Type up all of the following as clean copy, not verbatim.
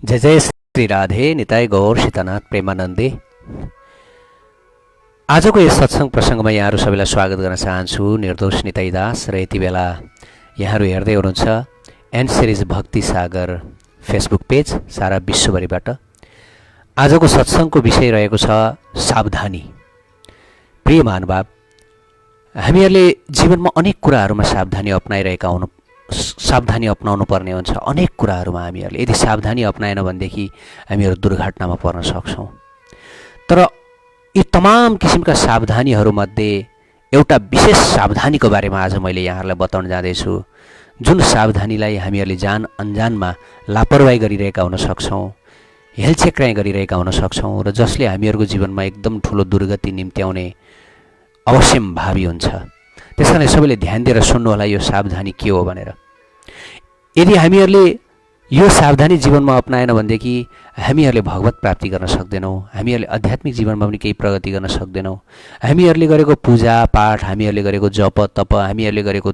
जय जय श्री राधे निताय गौर सीतानाथ प्रेमानन्दे। आजको यस सत्संग प्रसङ्गमा यहाँहरू सबैलाई स्वागत गर्न चाहन्छु। निर्दोष निताई दास र यति बेला यहाँहरू हेर्दै हुनुहुन्छ एन सिरिज भक्ति सागर फेसबुक पेज सारा विश्वभरिबाट। आजको सत्सङ्गको विषय रहेको छ सावधानी। प्रिय महानुभाव, हामीहरूले जीवनमा अनेक कुराहरूमा सावधानी अपनाउनु पर्ने हुन्छ। अनेक कुराहरूमा हामीहरूले यदि सावधानी अपनाएन भनेदेखि हामीहरू दुर्घटनामा पर्न सक्छौँ। तर यी तमाम किसिमका सावधानीहरूमध्ये एउटा विशेष सावधानीको बारेमा आज मैले यहाँहरूलाई बताउन जाँदैछु, जुन सावधानीलाई हामीहरूले जान अनजानमा लापरवाही गरिरहेका हुन सक्छौँ, हेलचेक्राइ गरिरहेका हुन सक्छौँ र जसले हामीहरूको जीवनमा एकदम ठुलो दुर्गति निम्त्याउने अवश्यम भावी हुन्छ। त्यस कारण सबैले ध्यान दिएर सुन्नु होला यो सावधानी के हो भनेर। यदि हामीहरूले यो सावधानी जीवनमा अपनाएन भनेदेखि हामीहरूले भगवत प्राप्ति गर्न सक्दैनौँ, हामीहरूले आध्यात्मिक जीवनमा पनि केही प्रगति गर्न सक्दैनौँ। हामीहरूले गरेको पूजा पाठ, हामीहरूले गरेको जप तप, हामीहरूले गरेको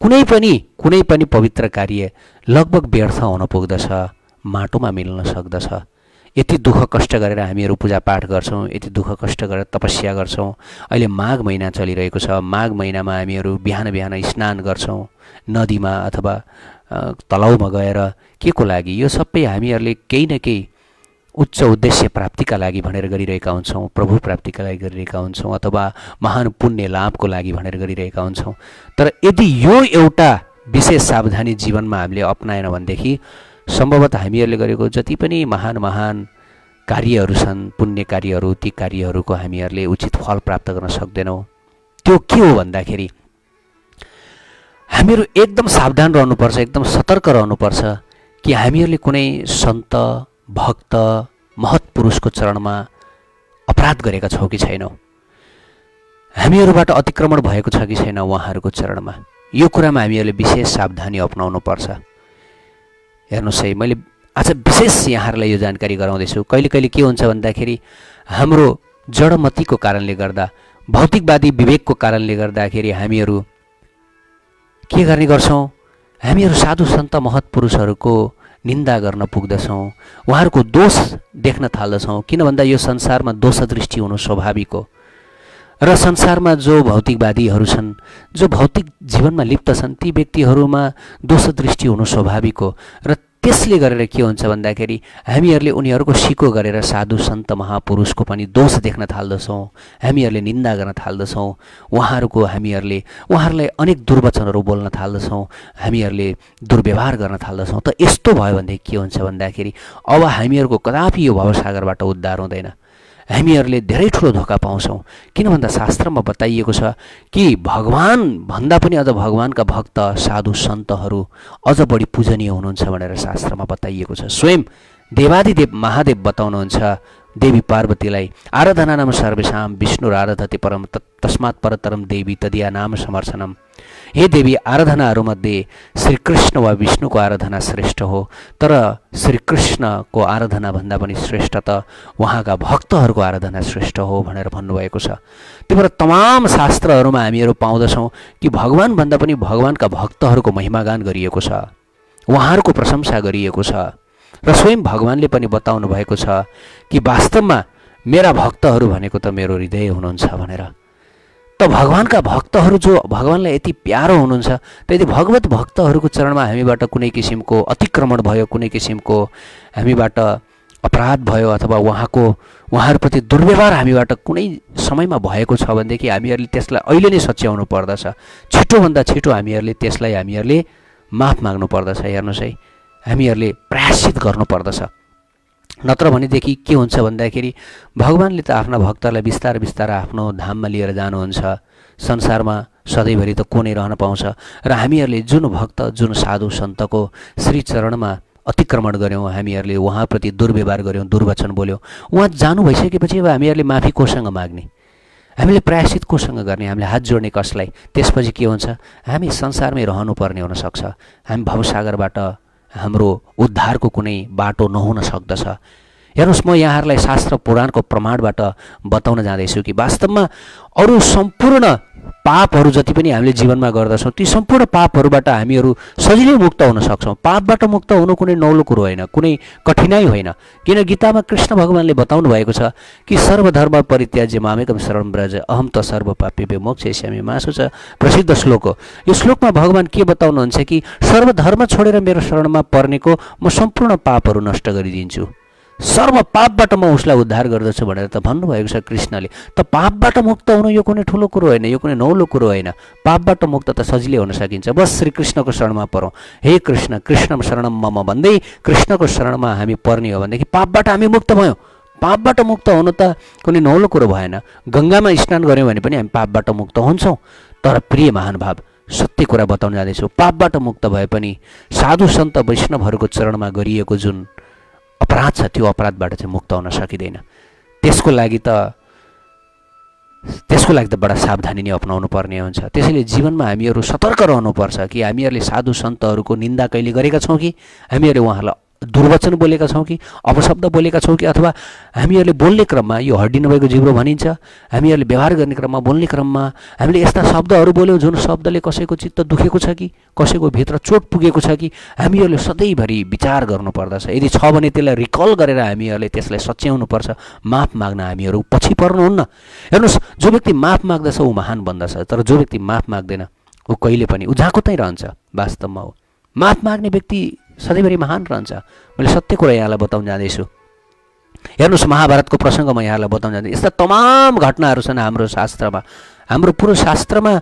कुनै पनि पवित्र कार्य लगभग व्यर्थ हुन पुग्दछ, माटोमा मिल्न सक्दछ। यति दुःख कष्ट गरेर हामीहरू पूजा पाठ गर्छौँ, यति दुःख कष्ट गरेर तपस्या गर्छौँ। अहिले माघ महिना चलिरहेको छ। माघ महिनामा हामीहरू बिहान बिहान स्नान गर्छौँ नदीमा अथवा तलाउमा गएर। के को लागि? यो सबै हामीहरूले केही न केही उच्च उद्देश्य प्राप्तिका लागि भनेर गरिरहेका हुन्छौँ, प्रभु प्राप्तिका लागि गरिरहेका हुन्छौँ अथवा महान पुण्य लाभको लागि भनेर गरिरहेका हुन्छौँ। तर यदि यो एउटा विशेष सावधानी जीवनमा हामीले अपनाएन भनेदेखि सम्भवतः हामीहरूले गरेको जति पनि महान कार्यहरू छन्, पुण्य कार्यहरू, ती कार्यहरूको हामीहरूले उचित फल प्राप्त गर्न सक्दैनौँ। त्यो के हो भन्दाखेरि हामीहरू एकदम सावधान रहनुपर्छ, एकदम सतर्क रहनुपर्छ कि हामीहरूले कुनै सन्त भक्त महत् पुरुषको चरणमा अपराध गरेका छौँ कि छैनौँ, हामीहरूबाट अतिक्रमण भएको छ कि छैन उहाँहरूको चरणमा। यो कुरामा हामीहरूले विशेष सावधानी अपनाउनु पर्छ। हेर्नुहोस् है, मैले आज विशेष यहाँहरूलाई यो जानकारी गराउँदैछु। कहिले कहिले के हुन्छ भन्दाखेरि हाम्रो जडमतीको कारणले गर्दा, भौतिकवादी विवेकको कारणले गर्दाखेरि हामीहरू के गर्ने गर्छौँ? हामीहरू साधु सन्त महत् पुरुषहरूको निन्दा गर्न पुग्दछौँ, उहाँहरूको दोष देख्न थाल्दछौँ। किन भन्दा यो संसारमा दोष दृष्टि हुनु स्वाभाविक हो र संसारमा जो भौतिकवादीहरू छन्, जो भौतिक जीवनमा लिप्त छन्, ती व्यक्तिहरूमा दोष दृष्टि हुनु स्वाभाविक हो। र त्यसले गरेर के हुन्छ भन्दाखेरि हामीहरूले उनीहरूको सिको गरेर साधु सन्त महापुरुषको पनि दोष देख्न थाल्दछौँ, हामीहरूले निन्दा गर्न थाल्दछौँ, उहाँहरूलाई अनेक दुर्वचनहरू बोल्न थाल्दछौँ, हामीहरूले दुर्व्यवहार गर्न थाल्दछौँ। त यस्तो भयो भनेदेखि के हुन्छ भन्दाखेरि अब हामीहरूको कदापि यो भवसागरबाट उद्धार हुँदैन, हामीहरूले धेरै ठुलो धोका पाउँछौँ। किन भन्दा शास्त्रमा बताइएको छ कि भगवान भन्दा पनि अझ भगवानका भक्त साधु सन्तहरू अझ बढी पूजनीय हुनुहुन्छ भनेर शास्त्रमा बताइएको छ। स्वयं देवादिदेव महादेव बताउनुहुन्छ देवी पार्वतीलाई, आराधना नाम सर्वेषां विष्णुराराधते परम तस्मात् परतरम देवी तदिया नाम समर्चनम। हे देवी, आराधनाहरूमध्ये श्रीकृष्ण वा विष्णुको आराधना श्रेष्ठ हो, तर श्रीकृष्णको आराधना भन्दा पनि श्रेष्ठ त उहाँका भक्तहरूको आराधना श्रेष्ठ हो भनेर भन्नुभएको छ। त्यही भएर तमाम शास्त्रहरूमा हामीहरू पाउँदछौँ कि भगवान भन्दा पनि भगवानका भक्तहरूको महिमागान गरिएको छ, उहाँहरूको प्रशंसा गरिएको छ। र स्वयं भगवानले पनि बताउनु भएको छ कि वास्तवमा मेरा भक्तहरू भनेको त मेरो हृदय हुनुहुन्छ भनेर। त भगवानका भक्तहरू जो भगवानलाई यति प्यारो हुनुहुन्छ, त यदि भगवत भक्तहरूको चरणमा हामीबाट कुनै किसिमको अतिक्रमण भयो, कुनै किसिमको हामीबाट अपराध भयो अथवा उहाँहरूप्रति दुर्व्यवहार हामीबाट कुनै समयमा भएको छ भनेदेखि हामीहरूले त्यसलाई अहिले नै सच्याउनु पर्दछ। छिटोभन्दा छिटो हामीहरूले माफ माग्नु पर्दछ। हेर्नुहोस् है, हामीहरूले प्रायश्चित गर्नुपर्दछ। नत्र भनेदेखि के हुन्छ भन्दाखेरि भगवानले त आफ्ना भक्तलाई बिस्तारै बिस्तारै आफ्नो धाममा लिएर जानुहुन्छ। संसारमा सधैँभरि त को नै रहन पाउँछ। र हामीहरूले जुन भक्त, जुन साधु सन्तको श्रीचरणमा अतिक्रमण गऱ्यौँ, हामीहरूले उहाँप्रति दुर्व्यवहार गऱ्यौँ, दुर्वचन बोल्यौँ, उहाँ जानु भइसकेपछि अब हामीहरूले माफी कोसँग माग्ने, हामीले प्रायश्चित कोसँग गर्ने, हामीले हात जोड्ने कसलाई? त्यसपछि के हुन्छ? हामी संसारमै रहनुपर्ने हुनसक्छ। हामी भवसागरबाट हाम्रो उद्धारको कुनै बाटो नहुन सक्दछ। हेर्नुहोस्, म यहाँहरूलाई शास्त्र पुराणको प्रमाणबाट बताउन जाँदैछु कि वास्तवमा अरू सम्पूर्ण पापहरू जति पनि हामीले जीवनमा गर्दछौँ ती सम्पूर्ण पापहरूबाट हामीहरू सजिलै मुक्त हुन सक्छौँ। पापबाट मुक्त हुनु कुनै नौलो कुरो होइन, कुनै कठिनाइ होइन। किन गीतामा कृष्ण भगवानले बताउनु भएको छ कि सर्वधर्म परित्याज्य मामेकम शरणं व्रज अहम त सर्व पापेभ्यो मोक्षयिष्यामि मा शुचः प्रसिद्ध श्लोक हो। यो श्लोकमा भगवान के बताउनुहुन्छ कि सर्वधर्म छोडेर मेरो शरणमा पर्नेको म सम्पूर्ण पापहरू नष्ट गरिदिन्छु, सर्व पापबाट म उसलाई उद्धार गर्दछु भनेर त भन्नुभएको छ कृष्णले। त पापबाट मुक्त हुनु यो कुनै ठुलो कुरो होइन, यो कुनै नौलो कुरो होइन। पापबाट मुक्त त सजिलै हुन सकिन्छ। बस श्री कृष्णको शरणमा परौँ। हे कृष्ण कृष्ण शरणम मम भन्दै कृष्णको शरणमा हामी पर्ने हो भनेदेखि पापबाट हामी मुक्त भयौँ। पापबाट मुक्त हुनु त कुनै नौलो कुरो भएन। गङ्गामा स्नान गऱ्यौँ भने पनि हामी पापबाट मुक्त हुन्छौँ। तर प्रिय महानुभाव, सत्य कुरा बताउन जाँदैछु, पापबाट मुक्त भए पनि साधु सन्त वैष्णवहरूको चरणमा गरिएको जुन अपराध छ त्यो अपराधबाट चाहिँ मुक्त हुन सकिँदैन। त्यसको लागि त बडा सावधानी नै अपनाउनु पर्ने हुन्छ। त्यसैले जीवनमा हामीहरू सतर्क रहनुपर्छ कि हामीहरूले साधु सन्तहरूको निन्दा कहिले गरेका छौँ कि, हामीहरूले उहाँहरूलाई दुर्वचन बोलेका छौँ कि, अपशब्द बोलेका छौँ कि, अथवा हामीहरूले बोल्ने क्रममा यो हड्डी नभएको जिब्रो भनिन्छ, हामीहरूले व्यवहार गर्ने क्रममा बोल्ने क्रममा हामीले यस्ता शब्दहरू बोल्यौँ जुन शब्दले कसैको चित्त दुखेको छ कि, कसैको भित्र चोट पुगेको छ कि, हामीहरूले सधैँभरि विचार गर्नुपर्दछ। यदि छ भने त्यसलाई रिकल गरेर हामीहरूले त्यसलाई सच्याउनुपर्छ। माफ माग्न हामीहरू पछि पर्नुहुन्न। हेर्नुहोस्, जो व्यक्ति माफ माग्दछ ऊ महान बन्दछ, तर जो व्यक्ति माफ माग्दैन ऊ कहिले पनि ऊ जहाँ कतै रहन्छ। वास्तवमा हो माफ माग्ने व्यक्ति सधैँभरि महान रहन्छ। मैले सत्य कुरा यहाँलाई बताउन जाँदैछु। हेर्नुहोस्, महाभारतको प्रसङ्ग म यहाँलाई बताउन जाँदैछु। यस्ता तमाम घटनाहरू छन् हाम्रो शास्त्रमा। हाम्रो पुरो शास्त्रमा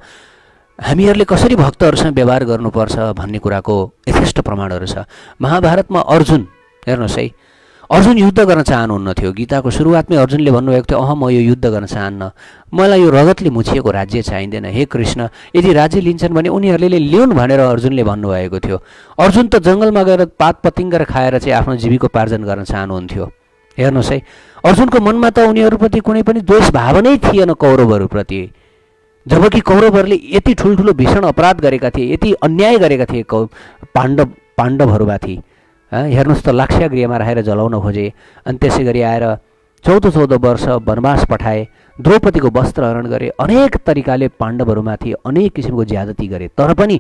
हामीहरूले कसरी भक्तहरूसँग व्यवहार गर्नुपर्छ भन्ने कुराको यथेष्ट प्रमाणहरू छ। महाभारतमा अर्जुन, हेर्नुहोस् है, अर्जुन युद्ध गर्न चाहनुहुन्न थियो। गीताको सुरुवातमै अर्जुनले भन्नुभएको थियो, म यो युद्ध गर्न चाहन्न, मलाई यो रगतले मुछिएको राज्य चाहिँदैन। हे कृष्ण, यदि राज्य लिन्छन् भने उनीहरूले ल्याउन् भनेर अर्जुनले भन्नुभएको थियो। अर्जुन त जङ्गलमा गएर पात पतिङ्गर खाएर चाहिँ आफ्नो जीविकोपार्जन गर्न चाहनुहुन्थ्यो। हेर्नुहोस् है, अर्जुनको मनमा त उनीहरूप्रति कुनै पनि द्वेष भाव नै थिएन कौरवहरूप्रति। जबकि कौरवहरूले यति ठुल्ठुलो भीषण अपराध गरेका थिए, यति अन्याय गरेका थिए पाण्डवहरूमाथि। हेर्नुहोस् त, लाक्षागृहमा राखेर जलाउन खोजे, अनि त्यसै गरी आएर 14 वर्ष वनवास पठाए, द्रौपदीको वस्त्र हरण गरे, अनेक तरिकाले पाण्डवहरूमाथि अनेक किसिमको ज्यादती गरे। तर पनि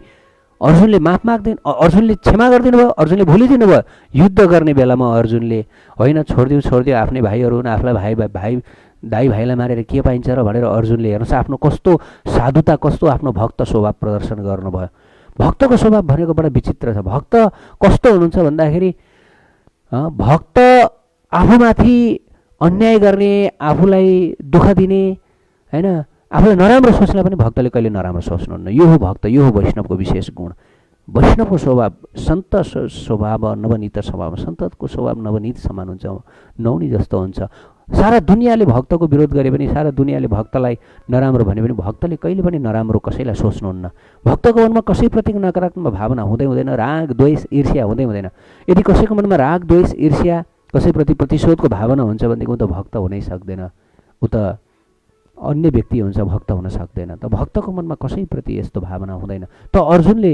अर्जुनले माफ माग्दैन, अर्जुनले क्षमा गरिदिनु भयो, अर्जुनले भुलिदिनु भयो। युद्ध गर्ने बेलामा अर्जुनले होइन छोडिदियो आफ्नै भाइहरू हुन्, आफूलाई दाइ भाइलाई मारेर के पाइन्छ र भनेर अर्जुनले हेर्नुहोस् आफ्नो कस्तो साधुता, कस्तो आफ्नो भक्त स्वभाव प्रदर्शन गर्नुभयो। भक्तको स्वभाव भनेको बडा विचित्र छ। भक्त कस्तो हुनुहुन्छ भन्दाखेरि भक्त आफूमाथि अन्याय गर्ने, आफूलाई दुःख दिने, होइन, आफूलाई नराम्रो सोच्दा पनि भक्तले कहिले नराम्रो सोच्नुहुन्न। यो हो भक्त, यो हो वैष्णवको विशेष गुण। वैष्णवको स्वभाव, सन्त स्वभाव नवनीत स्वभाव, सन्तको स्वभाव नवनीत समान हुन्छ, नौनी जस्तो हुन्छ। सारा दुनियाँले भक्तको विरोध गरे पनि, सारा दुनियाँले भक्तलाई नराम्रो भने पनि भक्तले कहिले पनि नराम्रो कसैलाई सोच्नुहुन्न। भक्तको मनमा कसैप्रति नकारात्मक भावना हुँदैन, राग द्वेष ईर्ष्या हुँदैन। यदि कसैको मनमा राग द्वेष ईर्ष्या, कसैप्रति प्रतिशोधको भावना हुन्छ भनेदेखि ऊ त भक्त हुनै सक्दैन, ऊ त अन्य व्यक्ति हुन्छ, भक्त हुन सक्दैन। त भक्तको मनमा कसैप्रति यस्तो भावना हुँदैन। त अर्जुनले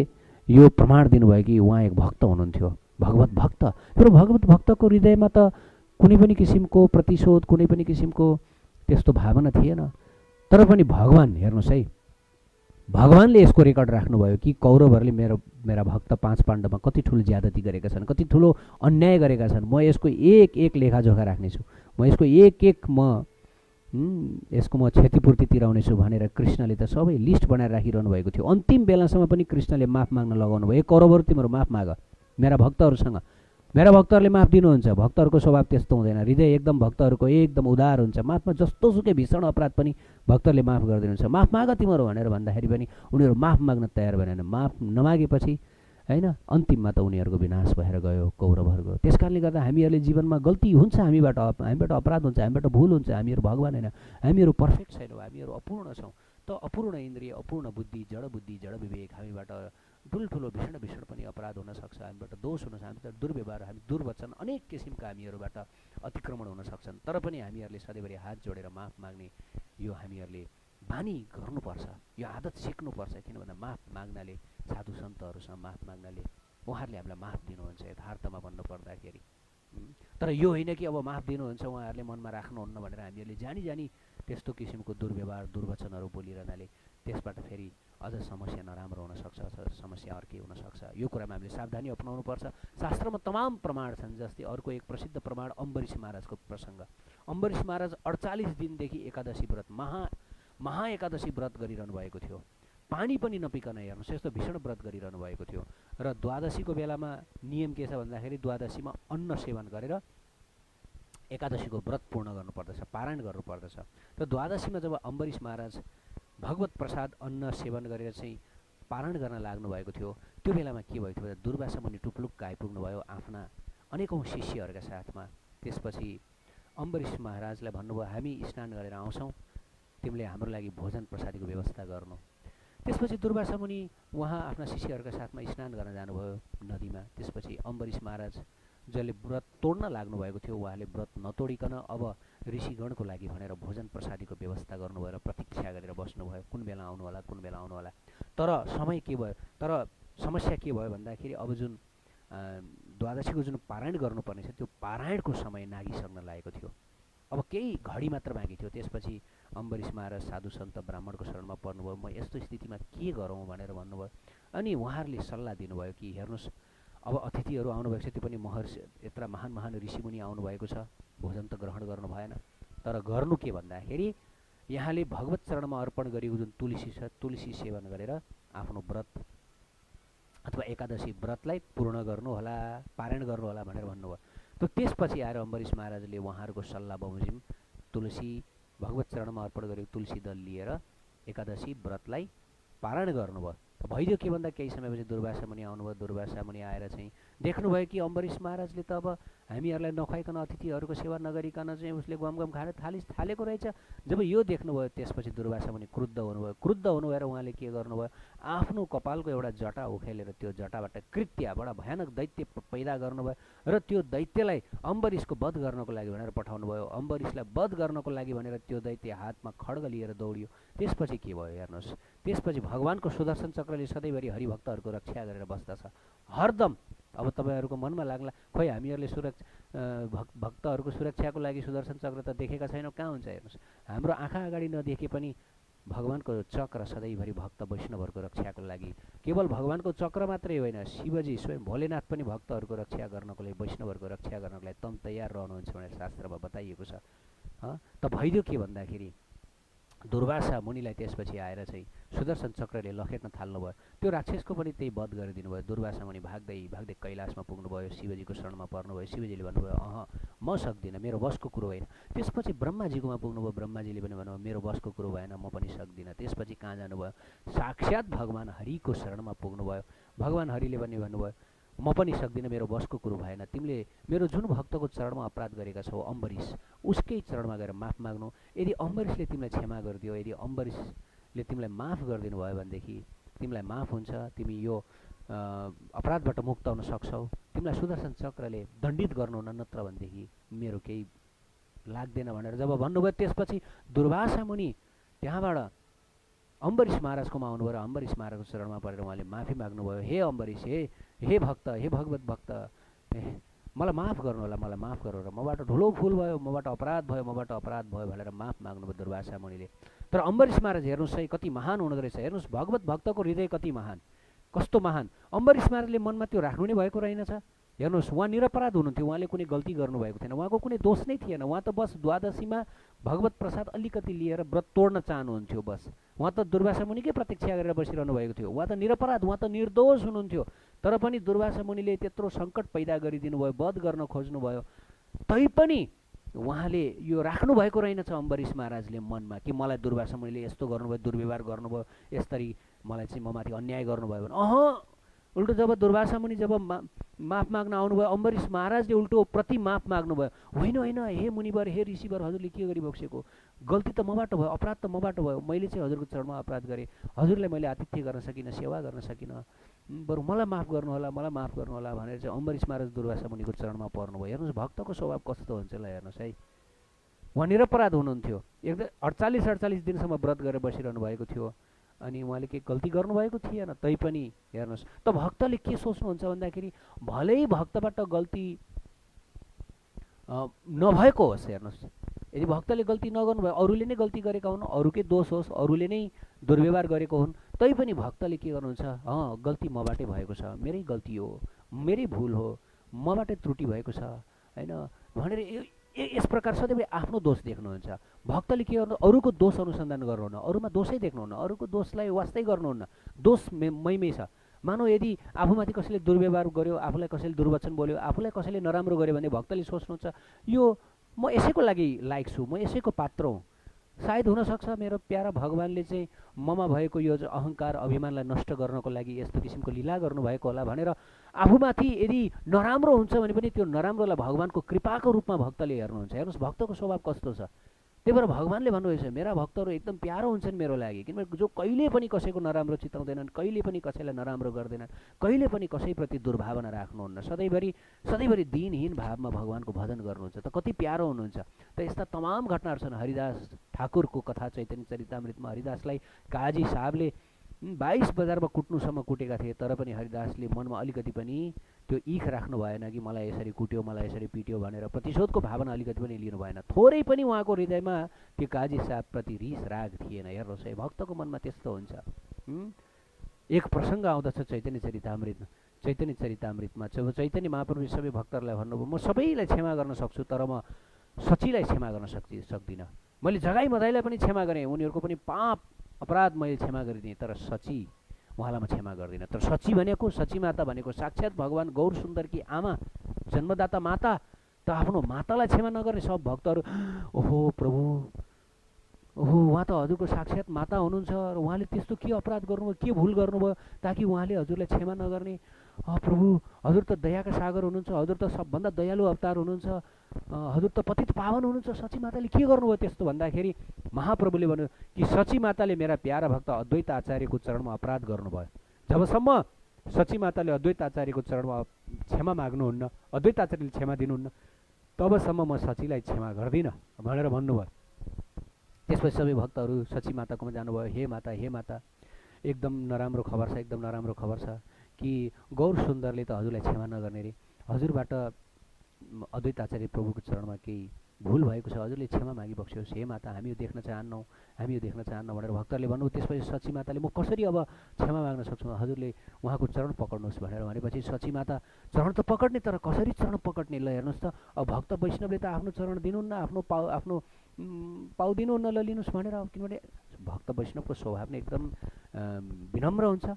यो प्रमाण दिनुभयो कि उहाँ एक भक्त हुनुहुन्थ्यो, भगवत भक्त। तर भगवत भक्तको हृदयमा त कुनै पनि किसिमको प्रतिशोध, कुनै पनि किसिमको त्यस्तो भावना थिएन। तर पनि भगवान, हेर्नुहोस् है, भगवानले यसको रेकर्ड राख्नुभयो कि कौरवहरूले मेरा भक्त 5 पाण्डवमा कति ठुलो ज्यादती गरेका छन्, कति ठुलो अन्याय गरेका छन्। म यसको एक एक लेखाजोखा राख्नेछु, म यसको एक एक यसको म क्षतिपूर्ति तिराउनेछु भनेर कृष्णले त सबै लिस्ट बनाएर राखिरहनु भएको थियो। अन्तिम बेलासम्म पनि कृष्णले माफ माग्न लगाउनु भयो। कौरवहरू तिमीहरू माफ माग मेरा भक्तहरूसँग, मेरा भक्तहरूले माफ दिनुहुन्छ। भक्तहरूको स्वभाव त्यस्तो हुँदैन, हृदय एकदम भक्तहरूको एकदम उदार हुन्छ। माफमा जस्तोसुकै भीषण अपराध पनि भक्तहरूले माफ गरिदिनुहुन्छ। माफ माग तिमीहरू भनेर भन्दाखेरि पनि उनीहरू माफ माग्न तयार भएन। माफ नमागेपछि होइन अन्तिममा त उनीहरूको विनाश भएर गयो कौरवहरूको। त्यस कारणले गर्दा हामीहरूले जीवनमा गल्ती हुन्छ, हामीबाट अपराध हुन्छ, हामीबाट भुल हुन्छ। हामीहरू भगवान होइन, हामीहरू पर्फेक्ट छैनौँ, हामीहरू अपूर्ण छौँ। त अपूर्ण इन्द्रिय, अपूर्ण बुद्धि, जड विवेक, हामीबाट ठुल्ठुलो भीषण पनि अपराध हुनसक्छ, हामीबाट दोष हुनसक्छ, हामीबाट दुर्व्यवहार, हामी दुर्वचन, अनेक किसिमका हामीहरूबाट अतिक्रमण हुन सक्छन्। तर पनि हामीहरूले सधैँभरि हात जोडेर माफ माग्ने यो हामीहरूले बानी गर्नुपर्छ, यो आदत सिक्नुपर्छ। किन भन्दा माफ माग्नाले, साधु सन्तहरूसँग माफ माग्नाले उहाँहरूले हामीलाई माफ दिनुहुन्छ यथार्थमा भन्नुपर्दाखेरि। तर यो होइन कि अब माफ दिनुहुन्छ उहाँहरूले मनमा राख्नुहुन्न भनेर हामीहरूले जानी त्यस्तो किसिमको दुर्व्यवहार, दुर्वचनहरू बोलिरहनाले त्यसबाट फेरि अझ समस्या नराम्रो हुनसक्छ, समस्या अर्कै हुनसक्छ। यो कुरामा हामीले सावधानी अपनाउनुपर्छ। शास्त्रमा तमाम प्रमाण छन्। जस्तै अर्को एक प्रसिद्ध प्रमाण अम्बरीश महाराजको प्रसङ्ग। अम्बरीश महाराज 48 दिनदेखि एकादशी व्रत महा एकादशी व्रत गरिरहनु भएको थियो। पानी पनि नपिकन हेर्नुहोस् यस्तो भीषण व्रत गरिरहनु भएको थियो। र द्वादशीको बेलामा नियम के छ भन्दाखेरि द्वादशीमा अन्न सेवन गरेर एकादशीको व्रत पूर्ण गर्नुपर्दछ, पारायण गर्नुपर्दछ। र द्वादशीमा जब अम्बरीश महाराज भगवत प्रसाद अन्न सेवन गरेर चाहिँ पारायण गर्न लाग्नु भएको थियो, त्यो बेलामा के भएको थियो? दुर्वासा मुनि टुप्लुक्क आइपुग्नु भयो आफ्ना अनेकौँ शिष्यहरूका साथमा। त्यसपछि अम्बरीश महाराजलाई भन्नुभयो, हामी स्नान गरेर आउँछौँ, तिमीले हाम्रो लागि भोजन प्रसादीको व्यवस्था गर्नु। त्यसपछि दुर्वासा मुनि उहाँ आफ्ना शिष्यहरूका साथमा स्नान गर्न जानुभयो नदीमा। त्यसपछि अम्बरीश महाराज जसले व्रत तोड्न लाग्नु भएको थियो, उहाँले व्रत नतोडिकन अब ऋषिगणको लागि भनेर भोजन प्रसादीको व्यवस्था गर्नुभयो र प्रतीक्षा गरेर बस्नुभयो, कुन बेला आउनु होला, कुन बेला आउनु होला। तर समय के भयो? तर समस्या के भयो भन्दाखेरि अब जुन द्वादशीको जुन पारायण गर्नुपर्ने छ त्यो पारायणको समय नागिसक्न लागेको थियो। अब केही घडी मात्र बाँकी थियो। त्यसपछि अम्बरीश महाराज साधु सन्त ब्राह्मणको शरणमा पर्नुभयो। म यस्तो स्थितिमा के गरौँ भनेर भन्नुभयो। अनि उहाँहरूले सल्लाह दिनुभयो कि हेर्नुहोस्, अब अतिथिहरू आउनुभएको छ, त्यो पनि महर्षि यत्र महान महान ऋषिमुनि आउनुभएको छ, भोजन त ग्रहण गर्नु भएन। तर गर्नु के भन्दाखेरि यहाँले भगवत चरणमा अर्पण गरेको जुन तुलसी छ, तुलसी सेवन गरेर आफ्नो व्रत अथवा एकादशी व्रतलाई पूर्ण गर्नुहोला, पारायण गर्नुहोला भनेर भन्नुभयो। त त्यसपछि आएर अम्बरीश महाराजले उहाँहरूको सल्लाह बमोजिम तुलसी भगवत चरणमा अर्पण गरेको तुलसी दल लिएर एकादशी व्रतलाई पारायण गर्नुभयो। भइदियो के भन्दा केही समयपछि दुर्वासा मुनि आउनुभयो। दुर्वासा मुनि आएर चाहिँ देख्नुभयो कि अम्बरीश महाराजले त अब हामीहरूलाई नखुवाइकन अतिथिहरूको सेवा नगरिकन चाहिँ उसले गम खान थालेको रहेछ। जब यो देख्नुभयो त्यसपछि दुर्वासा मुनि क्रुद्ध हुनुभयो। क्रुद्ध हुनुभएर उहाँले के गर्नुभयो, आफ्नो कपालको एउटा जटा उखेलेर त्यो जटाबाट कृत्य बडा भयानक दैत्य पैदा गर्नुभयो र त्यो दैत्यलाई अम्बरीशको वध गर्नको लागि भनेर पठाउनु भयो। अम्बरीशलाई वध गर्नको लागि भनेर त्यो दैत्य हातमा खड्ग लिएर दौडियो। त्यसपछि के भयो हेर्नुहोस्, त्यसपछि भगवानको सुदर्शन चक्रले सधैँभरि हरिभक्तहरूको रक्षा गरेर बस्दछ। हरदम अब तपाईँहरूको मनमा लाग्ला, खोइ हामीहरूले भक्तहरूको सुरक्षाको लागि सुदर्शन चक्र त देखेका छैनौँ, कहाँ हुन्छ? हेर्नुहोस्, हाम्रो आँखा अगाडि नदेखे पनि भगवानको चक्र सधैँभरि भक्त वैष्णवहरूको रक्षाको लागि, केवल भगवानको चक्र मात्रै होइन, शिवजी स्वयं भोलेनाथ पनि भक्तहरूको रक्षा गर्नको लागि, वैष्णवहरूको रक्षा गर्नको लागि तम तयार रहनुहुन्छ भनेर शास्त्रमा बताइएको छ। त भइदियो के भन्दाखेरि दुर्वासा मुनिलाई त्यसपछि आएर चाहिँ सुदर्शन चक्रले लखेट्न थाल्नुभयो। त्यो राक्षसको पनि त्यही वध गरिदिनु भयो। दुर्वासा मुनि भाग्दै भाग्दै कैलाशमा पुग्नुभयो, शिवजीको शरणमा पर्नुभयो। शिवजीले भन्नुभयो, म सक्दिनँ, मेरो बसको कुरो होइन। त्यसपछि ब्रह्माजीकोमा पुग्नुभयो। ब्रह्माजीले पनि भन्नुभयो, मेरो बसको कुरो भएन, म पनि सक्दिनँ। त्यसपछि कहाँ जानुभयो? साक्षात् भगवान् हरिको शरणमा पुग्नुभयो। भगवान् हरिले पनि भन्नुभयो, म पनि सक्दिनँ, मेरो बसको कुरो भएन। तिमीले मेरो जुन भक्तको चरणमा अपराध गरेका छौ अम्बरीश, उसकै चरणमा गएर माफ माग्नु। यदि अम्बरीशले तिमीलाई क्षमा गरिदियो, यदि अम्बरीशले तिमीलाई माफ गरिदिनु भयो भनेदेखि तिमीलाई माफ हुन्छ, तिमी यो अपराधबाट मुक्त हुन सक्छौ। तिमीलाई सुदर्शन चक्रले दण्डित गर्नुहुन्न, नत्र भनेदेखि मेरो केही लाग्दैन भनेर जब भन्नुभयो त्यसपछि दुर्वासा मुनि त्यहाँबाट अम्बरीश महाराजकोमा आउनुभयो र अम्बरीश महाराजको चरणमा परेर उहाँले माफी माग्नुभयो। हे अम्बरीश, हे भक्त, हे भगवत भक्त, मलाई माफ गर्नुहोला, मलाई माफ गर्नुहोला, मबाट ठुलो भुल भयो, मबाट अपराध भयो भनेर माफ माग्नुभयो दुर्वासा मुनिले। तर अम्बरीश महाराज हेर्नुहोस् है, कति महान हुँदो रहेछ। हेर्नुहोस्, भगवत भक्तको हृदय कति महान, कस्तो महान। अम्बरीश महाराजले मनमा त्यो राख्नु नै भएको रहेनछ। हेर्नुहोस्, उहाँ निरपराध हुनुहुन्थ्यो, उहाँले कुनै गल्ती गर्नुभएको थिएन, उहाँको कुनै दोष नै थिएन। उहाँ त बस द्वादशीमा भगवत प्रसाद अलिकति लिएर व्रत तोड्न चाहनुहुन्थ्यो बस। उहाँ त दुर्वासा मुनिकै प्रतीक्षा गरेर बसिरहनु भएको थियो। उहाँ त निरपराध, उहाँ त निर्दोष हुनुहुन्थ्यो। तर पनि दुर्वासा मुनिले त्यत्रो सङ्कट पैदा गरिदिनु भयो, वध गर्न खोज्नुभयो। तैपनि उहाँले यो राख्नु भएको रहेनछ अम्बरीश महाराजले मनमा कि मलाई दुर्वासा मुनिले यस्तो गर्नुभयो, दुर्व्यवहार गर्नुभयो, यसरी मलाई चाहिँ ममाथि अन्याय गर्नुभयो भने उल्टो जब दुर्वासा मुनि जब माफ माग्न आउनुभयो, अम्बरीश महाराजले उल्टो प्रति माफ माग्नुभयो। होइन होइन, हे मुनिवर, हे ऋषिवर, हजुरले के गरी बसेको? गल्ती त मबाट भयो, अपराध त मबाट भयो। मैले चाहिँ हजुरको चरणमा अपराध गरेँ, हजुरलाई मैले आतिथ्य गर्न सकिनँ, सेवा गर्न सकिनँ, बरु मलाई माफ गर्नुहोला, मलाई माफ गर्नुहोला भनेर चाहिँ अम्बरीश महाराज दुर्वासा मुनिको चरणमा पर्नुभयो। हेर्नुहोस् भक्तको स्वभाव कस्तो हुन्छ ल, हेर्नुहोस् है। उहाँ निरपराध हुनुहुन्थ्यो, एकदम 48 दिनसम्म व्रत गरेर बसिरहनु भएको थियो, अनि उहाँले केही गल्ती गर्नुभएको थिएन। तैपनि हेर्नुहोस्, त भक्तले के सोच्नुहुन्छ भन्दाखेरि भलै भक्तबाट गल्ती नभएको होस्, हेर्नुहोस्, यदि भक्तले गल्ती नगर्नुभयो, अरूले नै गल्ती गरेका हुन्, अरूकै दोष होस्, अरूले नै दुर्व्यवहार गरेको हुन्, तैपनि भक्तले के गर्नुहुन्छ, गल्ती मबाटै भएको छ, मेरै गल्ती हो, मेरै भुल हो, मबाटै त्रुटि भएको छ होइन भनेर यस प्रकार सधैँ आफ्नो दोष देख्नुहुन्छ। भक्तले के गर्नु, अरूको दोष अनुसन्धान गर्नुहुन्न, अरूमा दोषै देख्नुहुन्न, अरूको दोषलाई वास्तै गर्नुहुन्न। दोष मैमै छ। मानौ यदि आफूमाथि कसैले दुर्व्यवहार गर्यो, आफूलाई कसैले दुर्वचन बोल्यो, आफूलाई कसैले नराम्रो गर्यो भने भक्तले सोच्नुहुन्छ यो म यसैको लागि लायक छु, म यसैको पात्र हुँ। सायद हुनसक्छ मेरो प्यारा भगवान्ले चाहिँ ममा भएको यो अहङ्कार अभिमानलाई नष्ट गर्नको लागि यस्तो किसिमको लीला गर्नुभएको होला भनेर आफूमाथि यदि नराम्रो हुन्छ भने पनि त्यो नराम्रोलाई भगवान्को कृपाको रूपमा भक्तले हेर्नुहुन्छ। हेर्नुहोस् भक्तको स्वभाव कस्तो छ। त्यही भएर भगवान्ले भन्नुभएको छ मेरा भक्तहरू एकदम प्यारो हुन्छन् मेरो लागि, किनभने जो कहिले पनि कसैको नराम्रो चिताउँदैनन्, कहिले पनि कसैलाई नराम्रो गर्दैनन्, कहिले पनि कसैप्रति दुर्भावना राख्नुहुन्न, सधैँभरि दिनहीन भावमा भगवान्को भजन गर्नुहुन्छ। त कति प्यारो हुनुहुन्छ। त यस्ता तमाम घटनाहरू छन्। हरिदास ठाकुरको कथा चैतन्य चरितामृतमा हरिदासलाई काजी साहबले 22 बजारमा कुट्नुसम्म कुटेका थिए, तर पनि हरिदासले मनमा अलिकति पनि त्यो इख राख्नु भएन कि मलाई यसरी कुट्यो, मलाई यसरी पिट्यो भनेर प्रतिशोधको भावना अलिकति पनि लिनु भएन। थोरै पनि उहाँको हृदयमा त्यो काजी साहबप्रति रिस राग थिएन। हेर्नुहोस् है, भक्तको मनमा त्यस्तो हुन्छ। एक प्रसङ्ग आउँदछ चैतन्य चरितामृतमा चैतन्य महाप्रभुले सबै भक्तहरूलाई भन्नुभयो म सबैलाई क्षमा गर्न सक्छु, तर म सचीलाई क्षमा गर्न सक्दिनँ। मैले जगाई मदाईलाई पनि क्षमा गरेँ, उनीहरूको पनि पाप अपराध मैले क्षमा गरिदिएँ, तर सची उहाँलाई म क्षमा गर्दिनँ। तर सची भनेको, सची माता भनेको साक्षात् भगवान् गौर सुन्दरकी आमा, जन्मदाता माता। त आफ्नो मातालाई क्षमा नगर्ने सब भक्तहरू ओहो प्रभु, ओहो उहाँ त हजुरको साक्षात् माता हुनुहुन्छ र उहाँले त्यस्तो के अपराध गर्नुभयो, के भुल गर्नुभयो ताकि उहाँले हजुरलाई क्षमा नगर्ने। प्रभु हजुर त दयाका सागर हुनुहुन्छ, हजुर त सबभन्दा दयालु अवतार हुनुहुन्छ, हजुर त पतित पावन हुनुहुन्छ, सची माताले के गर्नुभयो त्यस्तो भन्दाखेरि महाप्रभुले भन्यो कि सची माताले मेरा प्यारा भक्त अद्वैत आचार्यको चरणमा अपराध गर्नुभयो। जबसम्म सची माताले अद्वैत आचार्यको चरणमा क्षमा माग्नुहुन्न, अद्वैत आचार्यले क्षमा दिनुहुन्न, तबसम्म म सचीलाई क्षमा गर्दिनँ भनेर भन्नुभयो। त्यसपछि सबै भक्तहरू सची माताकोमा जानुभयो। हे माता एकदम नराम्रो खबर छ, एकदम नराम्रो खबर छ कि गौर सुन्दरले त हजुरलाई क्षमा नगर्ने रे, हजुरबाट अद्वैत आचार्य प्रभुको चरणमा केही भुल भएको छ, हजुरले क्षमा मागी बक्सियोस्। हे माता हामी यो देख्न चाहन्नौँ भनेर भक्तहरूले भन्नु। त्यसपछि सची माताले म कसरी अब क्षमा माग्न सक्छु, हजुरले उहाँको चरण पक्ड्नुहोस् भनेर भनेपछि सची माता चरण त पक्ड्ने, तर कसरी चरण पक्ड्ने, ल हेर्नुहोस् त अब भक्त वैष्णवले त आफ्नो चरण दिनुहुन्न, आफ्नो पाउ दिनुहुन्न, ल लिनुहोस् भनेर। किनभने भक्त वैष्णवको स्वभाव नै एकदम विनम्र हुन्छ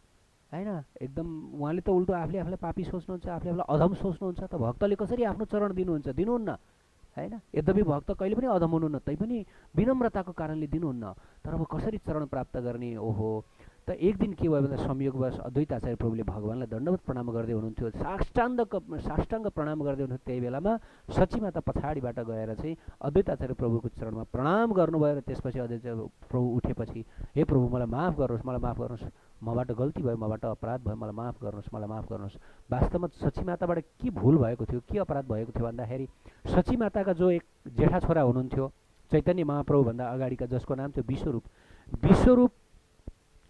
होइन, एकदम उहाँले त उल्टो आफूलाई पापी सोच्नुहुन्छ, आफूलाई अधम सोच्नुहुन्छ। त भक्तले कसरी आफ्नो चरण दिनुहुन्न होइन। यद्यपि भक्त कहिले पनि अधम हुनुहुन्न, तैपनि विनम्रताको कारणले दिनुहुन्न। तर अब कसरी चरण प्राप्त गर्ने। ओहो त एक दिन के भयो भन्दा संयोगवश अद्वैत आचार्य प्रभुले भगवान्लाई दण्डवत प्रणाम गर्दै हुनुहुन्थ्यो, साष्टाङ्ग प्रणाम गर्दै हुनुहुन्थ्यो। त्यही बेलामा सची माता पछाडिबाट गएर चाहिँ अद्वैत आचार्य प्रभुको चरणमा प्रणाम गर्नुभयो र त्यसपछि अद्वैत प्रभु उठेपछि हे प्रभु मलाई माफ गर्नुहोस्, मबाट गल्ती भयो, मबाट अपराध भयो, मलाई माफ गर्नुहोस्। वास्तवमा सची माताबाट के भुल भएको थियो, के अपराध भएको थियो भन्दाखेरि सची माताका जो एक जेठा छोरा हुनुहुन्थ्यो चैतन्य महाप्रभुभन्दा अगाडिका, जसको नाम थियो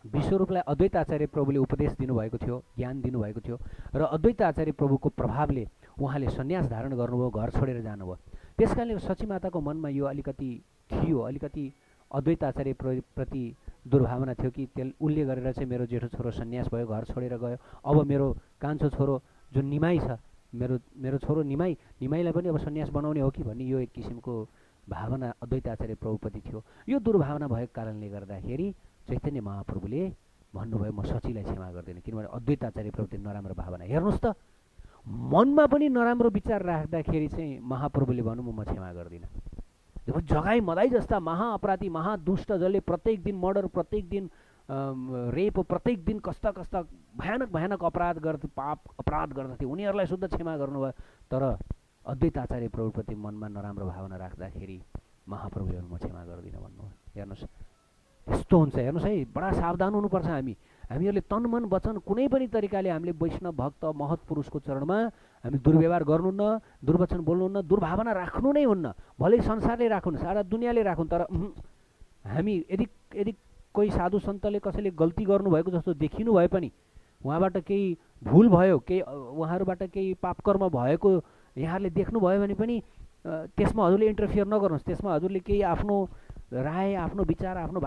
विश्वरूपलाई अद्वैत आचार्य प्रभुले उपदेश दिनुभएको थियो, ज्ञान दिनुभएको थियो र अद्वैत आचार्य प्रभुको प्रभावले उहाँले सन्यास धारण गर्नुभयो, घर छोडेर जानुभयो। त्यस कारणले सची माताको मनमा यो अलिकति अद्वैत आचार्य प्रति दुर्भावना थियो कि उसले गरेर चाहिँ मेरो जेठो छोरो सन्यास भयो, घर छोडेर गयो, अब मेरो कान्छो छोरो जुन निमाई छ, मेरो छोरो निमाईलाई पनि अब सन्यास बनाउने हो कि भन्ने यो एक किसिमको भावना अद्वैत आचार्य प्रभुप्रति थियो। यो दुर्भावना भएको कारणले गर्दाखेरि चैतन्य महाप्रभुले भन्नुभयो म सचीलाई क्षमा गर्दिनँ, किनभने अद्वैत आचार्य प्रभुले नराम्रो भावना। हेर्नुहोस् त मनमा पनि नराम्रो विचार राख्दाखेरि चाहिँ महाप्रभुले भन्नु म क्षमा गर्दिनँ। जब जगाई मदाई जस्ता महाअपराधी, महादुष्ट जसले प्रत्येक दिन मर्डर, प्रत्येक दिन रेप, प्रत्येक दिन कस्ता भयानक अपराध गर्दथे, उनीहरूलाई शुद्ध क्षमा गर्नुभयो। तर अद्वैत आचार्य प्रभुप्रति मनमा नराम्रो भावना राख्दाखेरि महाप्रभुले म क्षमा गर्दिनँ भन्नुभयो। हेर्नुहोस् यस्तो हुन्छ। हेर्नुहोस् है, बडा सावधान हुनुपर्छ हामीहरूले तन मन वचन कुनै पनि तरिकाले हामीले वैष्णव भक्त महत् पुरुषको चरणमा हामी दुर्व्यवहार गर्नुहुन्न, दुर्वचन बोल्नुहुन्न, दुर्भावना राख्नु नै हुन्न। भलै संसारले राखुन्, सारा दुनियाँले राखुन्, तर हामी यदि कोही साधु सन्तले कसैले गल्ती गर्नुभएको जस्तो देखिनु भए पनि, उहाँबाट केही भुल भयो, केही उहाँहरूबाट केही पापकर्म भएको यहाँहरूले देख्नुभयो भने पनि त्यसमा हजुरले इन्टरफियर नगर्नुहोस्। त्यसमा हजुरले केही आफ्नो राय, आफ्नो विचार, आफ्नो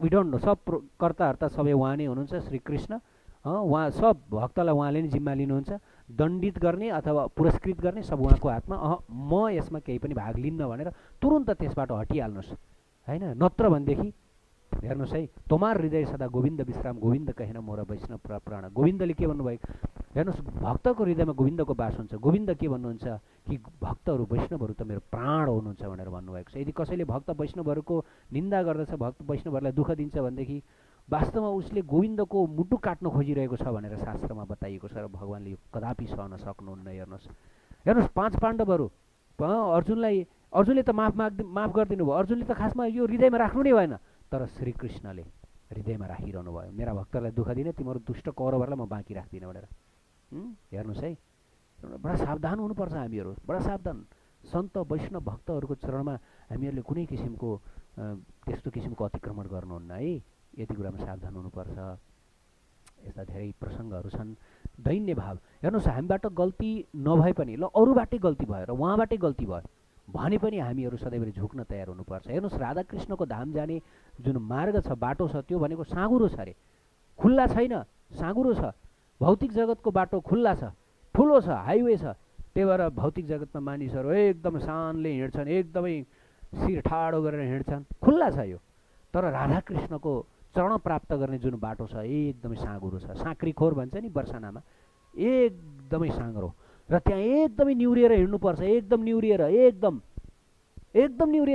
वी डोन्ट नो, सब कर्ताहर्ता सबै उहाँ नै हुनुहुन्छ, श्रीकृष्ण। उहाँ सब भक्तलाई उहाँले नै जिम्मा लिनुहुन्छ, दण्डित गर्ने अथवा पुरस्कृत गर्ने सब उहाँको हातमा। म यसमा केही पनि भाग लिन्न भनेर तुरुन्त त्यसबाट हटिहाल्नुहोस्, होइन? नत्र भनेदेखि हेर्नुहोस् है, तोमार हृदय सदा गोविन्द विश्राम, गोविन्द कहेन मोर वैष्णव प्राण। गोविन्दले के भन्नुभएको, हेर्नुहोस्, भक्तको हृदयमा गोविन्दको बास हुन्छ। गोविन्द के भन्नुहुन्छ कि भक्तहरू वैष्णवहरू त मेरो प्राण हुनुहुन्छ भनेर भन्नुभएको छ। यदि कसैले भक्त वैष्णवहरूको निन्दा गर्दछ, भक्त वैष्णवहरूलाई दुःख दिन्छ भनेदेखि वास्तवमा उसले गोविन्दको मुटु काट्न खोजिरहेको छ भनेर शास्त्रमा बताइएको छ, र भगवान्ले यो कदापि सहन सक्नुहुन्न। हेर्नुहोस् 5 पाण्डवहरू, अर्जुनले त माफ गरिदिनु भयो। अर्जुनले त खासमा यो हृदयमा राख्नु नै भएन, तर श्रीकृष्णले हृदयमा राखिरहनु भयो, मेरा भक्तहरूलाई दुःख दिने, तिमीहरू दुष्ट कौरवहरूलाई म बाँकी राख्दिनँ भनेर। हेर्नुहोस् है, बडा सावधान हुनुपर्छ हामीहरू, बडा सावधान। सन्त वैष्णव भक्तहरूको चरणमा हामीहरूले कुनै किसिमको त्यस्तो किसिमको अतिक्रमण गर्नुहुन्न है, यति कुरामा सावधान हुनुपर्छ। यस्ता धेरै प्रसङ्गहरू छन्। दैन्य भाव, हेर्नुहोस्, हामीबाट गल्ती नभए पनि, ल अरूबाटै गल्ती भयो र उहाँबाटै गल्ती भयो भने पनि हामीहरू सदैव झुक्न तयार हुनुपर्छ। हेर्नुहोस्, राधाकृष्णको धाम जाने जुन मार्ग छ, बाटो छ, त्यो भनेको साँघुरो छ अरे, खुल्ला छैन, साँघुरो छ। भौतिक जगतको बाटो खुल्ला छ, ठुलो छ, हाइवे छ, त्यही भएर भौतिक जगतमा मानिसहरू एकदम शानले हिँड्छन्, एकदमै शिर ठाडो गरेर हिँड्छन्, खुल्ला छ यो। तर राधाकृष्णको चरण प्राप्त गर्ने जुन बाटो छ एकदमै साँघुरो छ, साँक्रीखोर भन्छ नि बर्सानामा, एकदमै साँघुरो, र त्यहाँ एकदमै निहुरिएर हिँड्नुपर्छ, एकदम निहुरिएर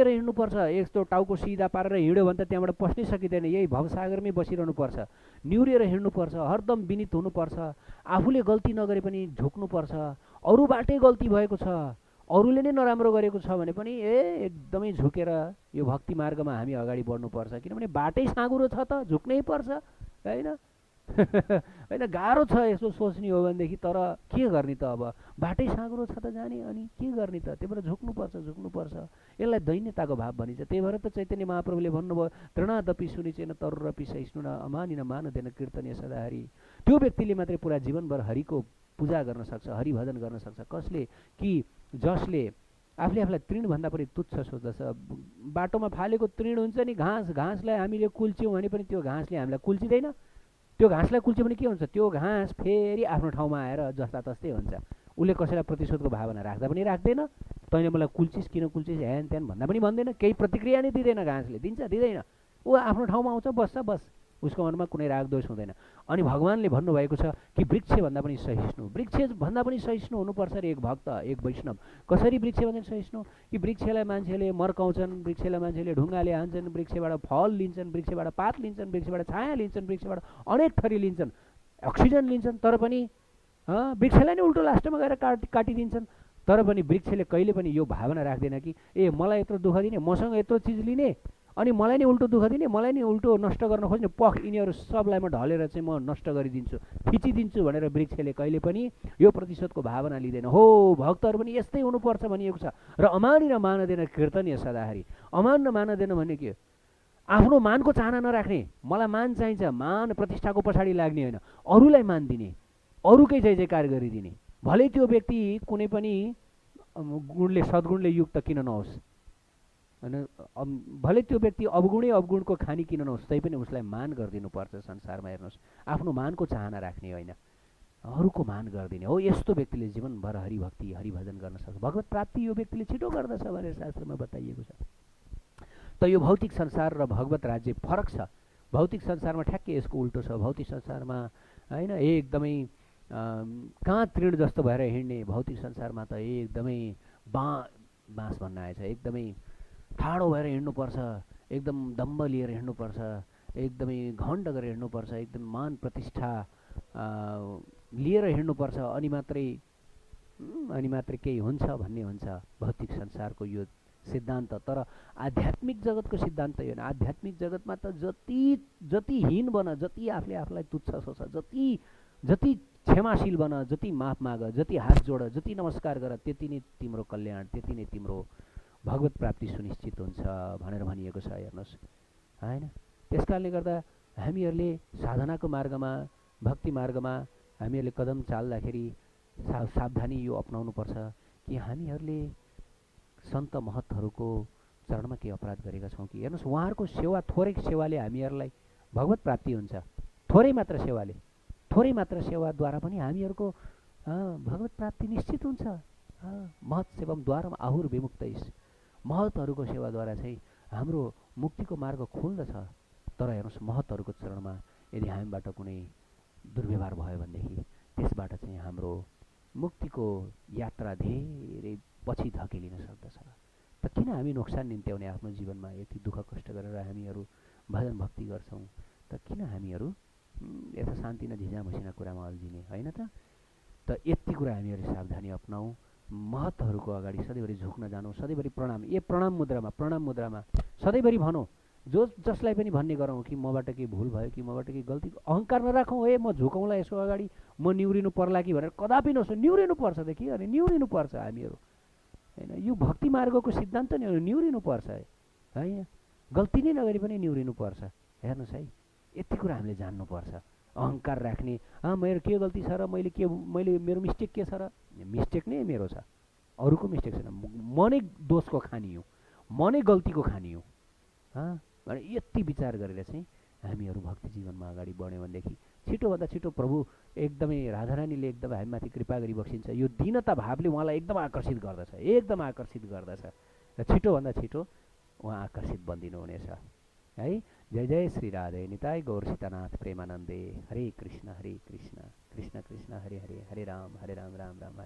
हिँड्नुपर्छ। यस्तो टाउको सिधा पारेर हिँड्यो भने त त्यहाँबाट पस्नै सकिँदैन, यही भवसागरमै बसिरहनुपर्छ, निहुरिएर हिँड्नुपर्छ, हरदम विनित हुनुपर्छ, आफूले गल्ती नगरे पनि झुक्नुपर्छ। अरूबाटै गल्ती भएको छ, अरूले नै नराम्रो गरेको छ भने पनि एकदमै झुकेर यो भक्ति मार्गमा हामी अगाडि बढ्नुपर्छ, किनभने बाटै साँघुरो छ त झुक्नै पर्छ, होइन? होइन, गाह्रो छ यसो सोच्ने हो भनेदेखि, तर के गर्ने त, अब बाटै साँघुरो छ त जाने, अनि के गर्ने त, त्यही भएर झुक्नुपर्छ। यसलाई दैन्यताको भाव भनिन्छ। त्यही भएर त चैतन्य महाप्रभुले भन्नुभयो, तृणादपि सुनिचेन तरुरपि सहिष्णु अमानिन मानदेन कीर्तनीय सदाहरि। त्यो व्यक्तिले मात्रै पुरा जीवनभर हरिको पूजा गर्न सक्छ, हरिभजन गर्न सक्छ। कसले? कि जसले आफूलाई तृणभन्दा पनि तुच्छ सोच्दछ। बाटोमा फालेको तृण हुन्छ नि, घाँसलाई हामीले कुल्च्यौँ भने पनि त्यो घाँसले हामीलाई कुल्चिँदैन। त्यो घाँसलाई कुल्च्यो भने के हुन्छ, त्यो घाँस फेरि आफ्नो ठाउँमा आएर जस्ता तस्तै हुन्छ। उसले कसैलाई प्रतिशोधको भावना राख्दा पनि राख्दैन, तैँले मलाई कुल्चिस किन कुल्चिस ह्यान त्यान भन्दा पनि भन्दैन, केही प्रतिक्रिया नै दिँदैन। घाँसले दिँदैन, ऊ आफ्नो ठाउँमा आउँछ, बस, उसको मनमा कुनै राग द्वेष हुँदैन। अनि भगवान्ले भन्नुभएको छ कि वृक्षभन्दा पनि सहिष्णु हुनुपर्छ रे एक भक्त, एक वैष्णव। कसरी वृक्षभन्दा सहिष्णु? कि वृक्षलाई मान्छेले मर्काउँछन्, वृक्षलाई मान्छेले ढुङ्गाले हान्छन्, वृक्षबाट फल लिन्छन्, वृक्षबाट पात लिन्छन्, वृक्षबाट छाया लिन्छन्, वृक्षबाट अनेक थरी लिन्छन्, अक्सिजन लिन्छन्, तर पनि वृक्षलाई नै उल्टो लास्टमा गएर काटिदिन्छन्। तर पनि वृक्षले कहिले पनि यो भावना राख्दैन कि मलाई यत्रो दुःख दिने, मसँग यत्रो चिज लिने, अनि मलाई नै उल्टो दुःख दिने, मलाई नै उल्टो नष्ट गर्न खोज्ने, यिनीहरू सबलाई म ढलेर चाहिँ म नष्ट गरिदिन्छु, थिचिदिन्छु भनेर वृक्षले कहिले पनि यो प्रतिशोधको भावना लिँदैन। हो, भक्तहरू पनि यस्तै हुनुपर्छ भनिएको छ। र अमानिन मानदेन कीर्तनीय सदाहरि। अमान र मानदेन भन्ने के? आफ्नो मानको चाहना नराख्ने, मलाई मान चाहिन्छ, मान प्रतिष्ठाको पछाडि लाग्ने होइन, अरूलाई मान दिने, अरूकै जय जयकार गरिदिने। भलै त्यो व्यक्ति कुनै पनि सद्गुणले युक्त किन नहोस्, होइन, भले त्यो व्यक्ति अवगुणको खानी किन नहोस्, तै पनि उसलाई मान गरिदिनुपर्छ संसारमा। हेर्नुहोस्, आफ्नो मानको चाहना राख्ने होइन, अरूको मान गरिदिने हो। यस्तो व्यक्तिले जीवनभर हरिभक्ति हरिभजन गर्न सक्छ। भगवत प्राप्ति यो व्यक्तिले छिटो गर्दछ भनेर शास्त्रमा बताइएको छ। त यो भौतिक संसार र भगवत राज्य फरक छ। भौतिक संसारमा ठ्याक्कै यसको उल्टो छ। भौतिक संसारमा होइन एकदमै कहाँ तृण जस्तो भएर हिँड्ने, भौतिक संसारमा त एकदमै बाँस भन्न आएछ, एकदमै ठाडो भएर हिँड्नुपर्छ, एकदम दम्ब लिएर हिँड्नुपर्छ, एकदमै घमण्ड गरेर हिँड्नुपर्छ, एकदम मान प्रतिष्ठा लिएर हिँड्नुपर्छ, अनि मात्रै केही हुन्छ भन्ने हुन्छ भौतिक संसारको यो सिद्धान्त। तर आध्यात्मिक जगतको सिद्धान्त यो होइन। आध्यात्मिक जगतमा त जति हीन बन, जति आफूलाई तुच्छ सोच, जति क्षमाशील बन, जति माफ माग, जति हात जोड, जति नमस्कार गर, त्यति नै तिम्रो कल्याण, त्यति नै तिम्रो भगवत प्राप्ति सुनिश्चित हुन्छ भनेर भनिएको छ। हेर्नुहोस्, होइन? त्यस कारणले गर्दा हामीहरूले साधनाको मार्गमा, भक्ति मार्गमा हामीहरूले कदम चाल्दाखेरि सावधानी यो अपनाउनुपर्छ कि हामीहरूले सन्त महतहरूको चरणमा के अपराध गरेका छौँ कि? हेर्नुहोस्, उहाँहरूको सेवा, थोरै सेवाले हामीहरूलाई भगवत प्राप्ति हुन्छ। थोरै मात्र सेवाद्वारा पनि हामीहरूको भगवत प्राप्ति निश्चित हुन्छ। महत सेवम द्वारम आहुर विमुक्तैस, महतहरूको सेवाद्वारा चाहिँ हाम्रो मुक्तिको मार्ग खुल्दछ। तर हेर्नुहोस्, महतहरूको चरणमा यदि हामीबाट कुनै दुर्व्यवहार भयो भनेदेखि त्यसबाट चाहिँ हाम्रो मुक्तिको यात्रा धेरै पछि धकेलिन सक्दछ। त किन हामी नोक्सान निम्त्याउने आफ्नो जीवनमा? यति दुःख कष्ट गरेर हामीहरू भजन भक्ति गर्छौँ, त किन हामीहरू यता शान्ति न झिझा मसिना कुरामा अल्झिने, होइन त? त यति कुरा हामीहरू सावधानी अपनाऊ। महतहरूको अगाडि सधैँभरि झुक्न जानु, सधैँभरि प्रणाम, प्रणाम मुद्रामा सधैँभरि भनौँ। जसलाई पनि भन्ने गरौँ कि मबाट केही भुल भयो कि मबाट केही गल्ती, अहङ्कार नराखौँ। म झुकाउँला यसो अगाडि, म निहुरिनु पर्ला कि भनेर कदापि नसो। निहुरिनु पर्छ त के गर्ने, निहुरिनु पर्छ हामीहरू, होइन? यो भक्ति मार्गको सिद्धान्त नै हो, निहुरिनु पर्छ है। गल्ती नै नगरी पनि निहुरिनु पर्छ। हेर्नुहोस् है, यति कुरा हामीले जान्नुपर्छ। अहङ्कार राख्ने, मेरो के गल्ती छ र मेरो मिस्टेक के छ र? मिस्टेक नै मेरो छ, अरूको मिस्टेक छैन। म नै दोषको खानी हुँ, म नै गल्तीको खानी हुँ। भने यति विचार गरेर चाहिँ हामीहरू भक्ति जीवनमा अगाडि बढ्यौँ भनेदेखि छिटोभन्दा छिटो प्रभु एकदमै राधारानीले एकदमै हामीमाथि कृपा गरी बक्सिन्छ। यो दीनता भावले उहाँलाई एकदम आकर्षित गर्दछ, र छिटोभन्दा छिटो उहाँ आकर्षित बनिदिनुहुनेछ है। जय जय श्री राधे निताई गौर सीतानाथ प्रेमानन्दे। हरे कृष्ण कृष्ण कृष्ण हरे हरे, हरे राम राम राम हरे।